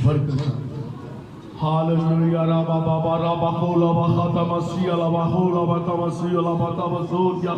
برکت ہاللویا رابا بابا رابا خولا بخاتا مسیح لبا خولا بتا مسیح لبا تبسود یا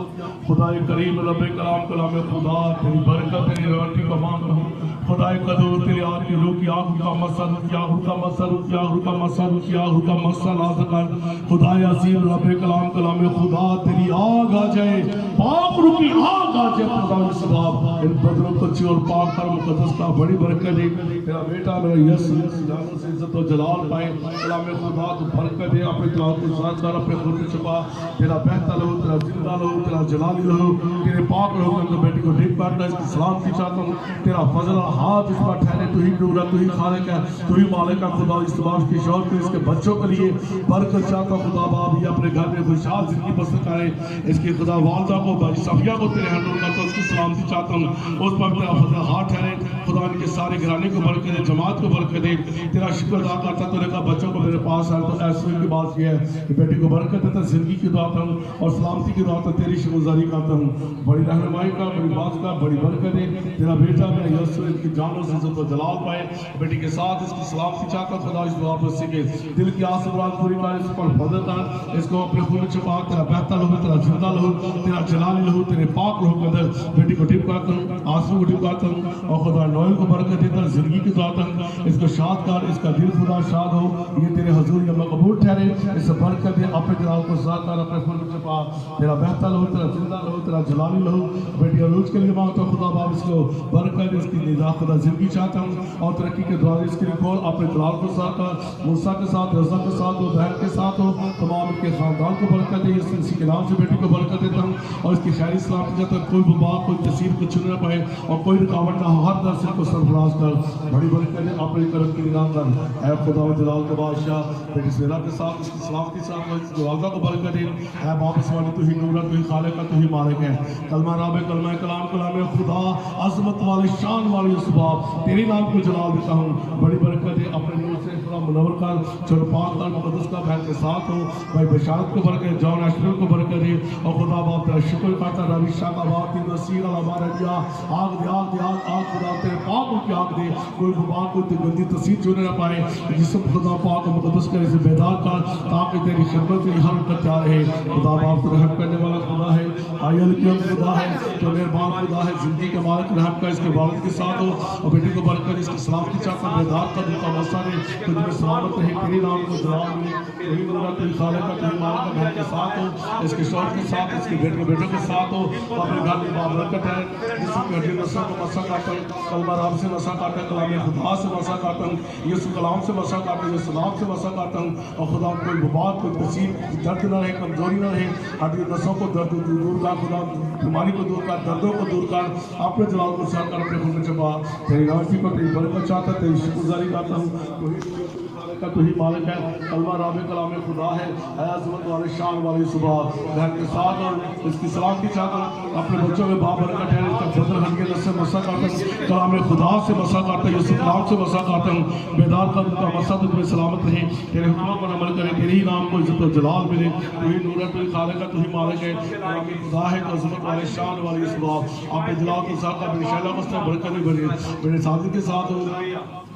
خدای کریم رب کلام کلام خدا تیری برکت تیری روٹی کو مانگ رہا ہوں خدای قدور تیری آج کی روح کی آنکھ کا مسل کیا کا مسل کیا کا مسل کیا کا مسل آزکر خدای عظیم رب کلام کلام خدا تیری آگ آ جائے پاک روح کی آگ آ جائے خدا سباب ان بدروں کو چور پاک کر مقدس کا بڑی برکت دے تیرا بیٹا میرا یس جانوں سے عزت و جلال پائے کلام خدا تو برکت دے اپنے کلام کو ساتھ کر اپنے خود میں چھپا تیرا بہتا لہو تیرا زندہ لہو تیرا جلالی لہو تیرے پاک لہو کہ بیٹی کو ڈیپ کرنا اس کی سلامتی چاہتا ہوں تیرا فضل ہاتھ اس پر ٹھہرے تو ہی نورا تو ہی خالق ہے تو ہی مالک ہے خدا استباش کی شور کو اس کے بچوں کے لیے برکت چاہتا ہوں خدا باپ یہ اپنے گھر میں خوشحال زندگی بسر کرے اس کی خدا والدہ کو بھائی صفیہ کو تیرے ہنڈوں کا تو اس کی سلامتی چاہتا ہوں اس پر تیرا فضل ہاتھ ٹھہرے خدا ان کے سارے گھرانے کو برکت دے جماعت کو برکت دے تیرا شکر ادا کرتا تو نے کہا بچوں کو میرے پاس آئے تو ایسے کی بات یہ ہے کہ بیٹی کو برکت دیتا زندگی کی دعا ہوں اور سلامتی کی دعا تیری شکرگزاری کرتا ہوں بڑی رہنمائی کا بڑی بات کا بڑی برکت دے تیرا بیٹا میرا یسوع ان کی جانوں سے عزت و جلال پائے بیٹی کے ساتھ اس کی سلامتی چاہتا خدا اس دعا پر سکے دل کی آس مراد پوری کر اس پر فضل کر اس کو اپنے خون چھپا تیرا بہتا لہو تیرا زندہ لہو تیرا جلالی لہو تیرے پاک لہو کے اندر بیٹی کو ڈپ کرتا ہوں آنسو کو ڈپ کرتا ہوں اور خدا نوئل کو برکت دیتا زندگی کی دعا ہوں اس کو شاد کر اس کا دل خدا شاد ہو یہ تیرے حضور یا مقبول ٹھہرے اس سے برکت دے اپنے جلال کو ذات کر اپنے خون کے پا تیرا بہتا لہو تیرا زندہ لہو تیرا جلالی لہو بیٹی عروج کے لیے مانگتا ہوں خدا باپ اس کو برکت اس کی نجات خدا زندگی چاہتا ہوں اور ترقی کے دعا اس کے لیے کھول اپنے جلال کو ذات کر موسیٰ کے ساتھ رضا کے ساتھ ہو بہن کے ساتھ ہو تمام ان کے خاندان کو برکت دے اسی کے نام سے بیٹی کو برکت دیتا ہوں اور اس کی خیری سلامتی جاتا کوئی وبا کوئی تصیر کو چھن نہ پائے اور کوئی رکاوٹ نہ ہو ہر درس کو سرفراز کر بڑی برکت دے اپنے کرم کی نگاہ کر اے خدا و جلال کا بادشاہ بیٹی سیرا کے ساتھ اس کی سلامتی کے ساتھ اس کی والدہ کو برکت دے اے باپ اسمانی تو ہی نورہ تو ہی خالق تو ہی مالک ہے کلمہ راب کلمہ کلام کلام خدا عظمت والے شان والے اسباب تیرے نام کو جلال دیتا ہوں بڑی برکت دے اپنے نور سے خدا منور کر چھوڑ پاک کر مقدس کا بہن کے ساتھ ہو بھائی بشارت کو برکت جان اشرف کو برکت دے اور خدا باپ تیرا شکر کرتا روی شاہ کا باپ کی نصیر علامہ رجیہ آگ دے آگ دے آگ خدا تیرے پاک ہو کی آگ دے کوئی ببان کو گندی تصیر چھوڑنے نہ پائے جسم خدا پاک مقدس کرے سے بیدار کر تاکہ تیری خدمت کی ہر وقت تیار رہے خدا باپ تو رحم کرنے والا خدا ہے آئیل کیوں خدا ہے تو مہربان خدا ہے زندگی کے مالک رحم کا اس کے والد کے ساتھ ہو اور بیٹی کو برکت اس کی سلامتی چاہتا بیدار کر دل کا مسا دے تو جب سلامت رہے تیرے نام کو جلال ملے تیری نورہ تیری خالق کا تیری مالک کا بہن کے ساتھ ہو اس کے شوہر کے ساتھ اس کے بیٹوں کے ساتھ ہو اپنے گھر میں بابرکت ہے جس کی ہڈی نسل کو مسا کرتا ہوں کلمہ رب سے مسا کرتا ہوں کلام خدا سے مسا کرتا ہوں یسوع کلام سے مسا کرتا ہوں یسوع سلام سے مسا کرتا ہوں اور خدا کوئی بباد کوئی تصیر درد نہ رہے کمزوری نہ رہے ہڈی نسوں کو درد دور کر خدا بیماری کو دور کر دردوں کو دور کر اپنے جلال کو ساتھ کر اپنے خون میں چھپا تیری روشنی کو تیری برکت چاہتا تیری شکرگزاری کرتا ہوں تو ہی مالک ہے کلمہ راب کلام خدا ہے اے عظمت والے شان والی صبح بہن کے ساتھ اور اس کی سلامتی چاہتا ہوں اپنے بچوں میں بابرکت ہے اس کا فضل ہن کے سے مسا کرتا ہوں کلام خدا سے مسا کرتا ہوں یسوع کلام سے مسا کرتا ہوں بیدار کر ان کا مسا تو تمہیں سلامت رہے تیرے حکموں پر عمل کرے تیرے ہی نام کو عزت و جلال ملے تو ہی نور ہے تو ہی خالق ہے تو ہی مالک ہے کلام خدا ہے تو عظمت والے شان والی صبح آپ جلال کے ساتھ اپنی شیلہ مسئلہ برکت بھرے میرے ساتھی کے ساتھ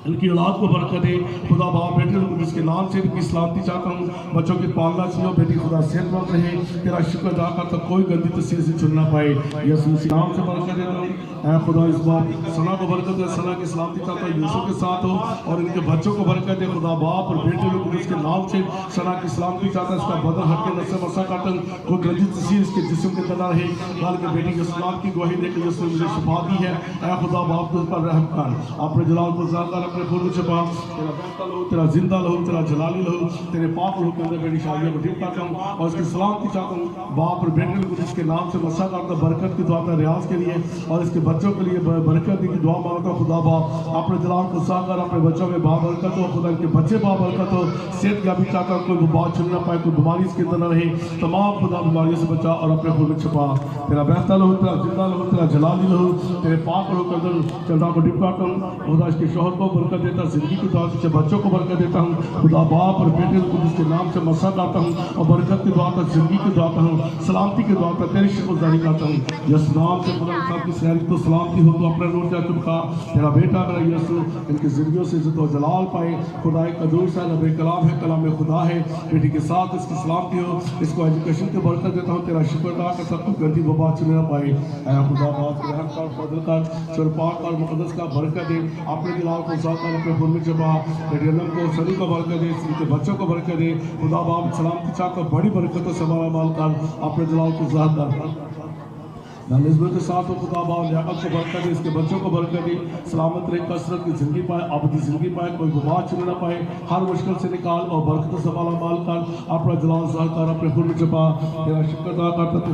ان کی اولاد کو برکت دے خدا باپ بیٹے جس کے نام سے ان کی سلامتی چاہتا ہوں بچوں کی پالنا چاہیے بیٹی خدا صحت مند رہے تیرا شکر ادا کرتا کوئی گندی تصویر سے چن نہ پائے یسوع کے نام سے برکت دیتا ہوں اے خدا اس باپ ثنا کو برکت دے ثنا کی سلامتی چاہتا ہوں یوسف کے ساتھ ہو اور ان کے بچوں کو برکت دے خدا باپ اور بیٹے لوگ جس کے نام سے ثنا کی سلامتی چاہتا ہے اس کا بدن ہٹ کے نسے مسا کرتا ہوں کوئی گندی تصویر اس کے جسم کے اندر رہے کل کے بیٹی کے سلام کی گواہی دے کے یسوع نے مجھے شفا دی ہے اے خدا باپ تو اس پر رحم کر اپنے جلال کو ذات کر اپنے خون چھپا تیرا بہتا لہو تیرا زندہ لہو تیرا جلالی لہو تیرے پاک لہو کے اندر میری شادیوں کو ڈپ کرتا ہوں اور اس کی سلامتی چاہتا ہوں باپ اور بیٹے کو جس کے نام سے مسا کرتا برکت کی دعا ریاض کے لیے اور اس کے بچوں کے لیے برکت کی دعا مانگتا ہوں خدا باپ اپنے جلال کو سا کر اپنے بچوں میں بابرکت ہو خدا ان کے بچے بابرکت ہو صحت یابی چاہتا ہوں کوئی بات چھن نہ پائے کوئی بیماری اس کے اندر نہ رہے تمام خدا بیماریوں سے بچا اور اپنے خون میں چھپا تیرا بہتا لہو تیرا زندہ لہو تیرا جلالی لہو تیرے پاک لہو کے اندر چلتا کو ڈپ کرتا ہوں خدا اس کے شوہر کو برکت دیتا ہوں, زندگی کی دعا سے بچوں کو برکت دیتا ہوں. خدا باپ اور بیٹے القدس کے نام سے مسا لاتا ہوں اور برکت کی دعا کر, زندگی کی دعا ہوں, سلامتی کی دعا کر, تیری شکر گزاری کرتا ہوں. یس نام سے خدا صاحب کی سیاری تو سلامتی ہو, تو اپنا نور جا چکا تیرا بیٹا میرا یسوع ان کی زندگیوں سے عزت و جلال پائے. خدا قدوس ہے, نبی کلام ہے, کلام خدا ہے, بیٹی کے ساتھ اس کی سلامتی ہو, اس کو ایجوکیشن کی برکت دیتا ہوں. تیرا شکر ادا کر سب کو گندی وبا سے نہ پائے. اے خدا باپ رحم کر, فضل کر, سرپاک اور مقدس کا برکت دے. اپنے دلال کو ذات کر, اپنے خون میں چبا, بیٹی علم کو سبھی کو برکت دے, ان کے بچوں کو برکت دے. خدا باپ سلامتی چاہ کر بڑی برکتوں سے ہمارا مال کر, اپنے دلال کو ذات کر. میں نسبت کے ساتھ خدا باپ لیاقت کو برکت دے, اس کے بچوں کو برکت دے, سلامت رہے, کثرت کی زندگی پائے, ابدی زندگی پائے, کوئی وبا چھوڑ نہ پائے, ہر مشکل سے نکال اور برکتوں سے مالا مال کر, اپنا جلال ظاہر کر, اپنے خون میں چھپا. تیرا شکر ادا کرتا, تو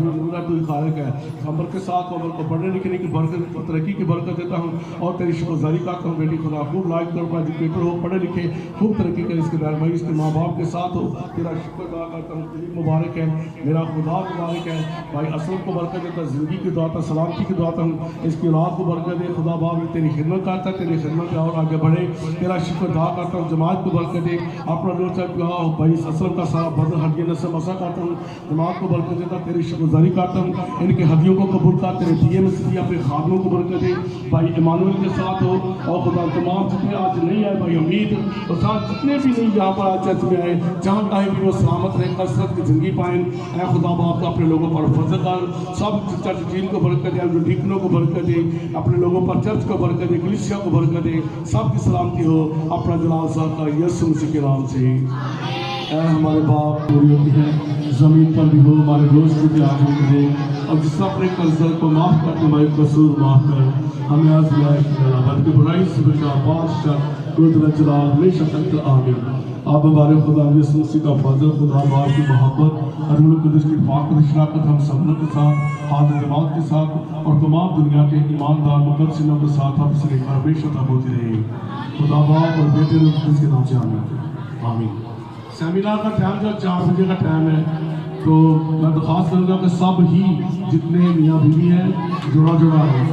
ہی خالق ہے. عمر کے ساتھ عمر کو پڑھنے لکھنے کی برکت, ترقی کی برکت دیتا ہوں اور تیری شکر گزاری کرتا ہوں. بیٹی خدا خوب لائق کر, ایجوکیٹر ہو, پڑھے لکھے, خوب ترقی کرے, اس کے رہنمائی اس کے ماں باپ کے ساتھ ہو. تیرا شکر ادا کرتا ہوں, تیری مبارک ہے, میرا خدا مبارک ہے. بھائی اسلم کو برکت دیتا, زندگی کی دعا, سلامتی کی دعا ہوں, اس کی اولاد کو برکت دے. خدا باپ تیری خدمت کرتا ہے, تیری خدمت میں اور آگے بڑھے. تیرا شکر ادا کرتا ہوں, جماعت کو برکت دے, اپنا نور چاہتا ہوں. بھائی اسلم کا سارا بدل ہڈیوں میں سے مسا کرتا ہوں, جماعت کو برکت دیتا, تیری شکر گزاری کرتا ہوں. ان کے ہڈیوں کو قبول کر, تیرے دیے میں سے اپنے خادموں کو برکت دے. بھائی ایمانویل کے ساتھ ہو, اور خدا تمام جتنے آج نہیں آئے, بھائی امید اور ساتھ جتنے بھی نہیں یہاں پر آج چرچ میں آئے, جہاں کہیں بھی وہ سلامت رہے, کثرت کی زندگی پائیں. اے خدا باپ کا اپنے لوگوں پر فضل کر, سب چرچ ٹیم کو برکت دے, ڈیکنوں کو برکت دے, اپنے لوگوں پر چرچ کو برکت دے, کلیسیا کو برکت دے, سب کی سلامتی ہو. اپنا جلال ذات کا یسوع مسیح کے نام سے. اے ہمارے باپ پوری ہوتی ہے, زمین پر بھی ہو, ہمارے روز کو بھی آج دے, اور جس اپنے قرض کو معاف کر, ہمارے قصور معاف کر, ہمیں آزمائش میں بلکہ برائی سے بچا. بادشاہ قدرت جلال ہمیشہ تک. آمین. آپ ہمارے خدا یسوع مسیح کا فضل, خدا باپ کی محبت, روح القدس کی پاک شراکت ہم سب کے ساتھ, حاضر جماعت کے ساتھ, اور تمام دنیا کے ایماندار مقدسینوں کے ساتھ ہم سے ہمیشہ تک ہوتی رہے. خدا باپ اور بیٹے روح القدس کے نام سے آمین. سیمینار کا ٹائم جو 4 بجے کا ٹائم ہے, تو میں درخواست کروں گا کہ سب ہی جتنے میاں بیوی ہیں جوڑا جوڑا ہے,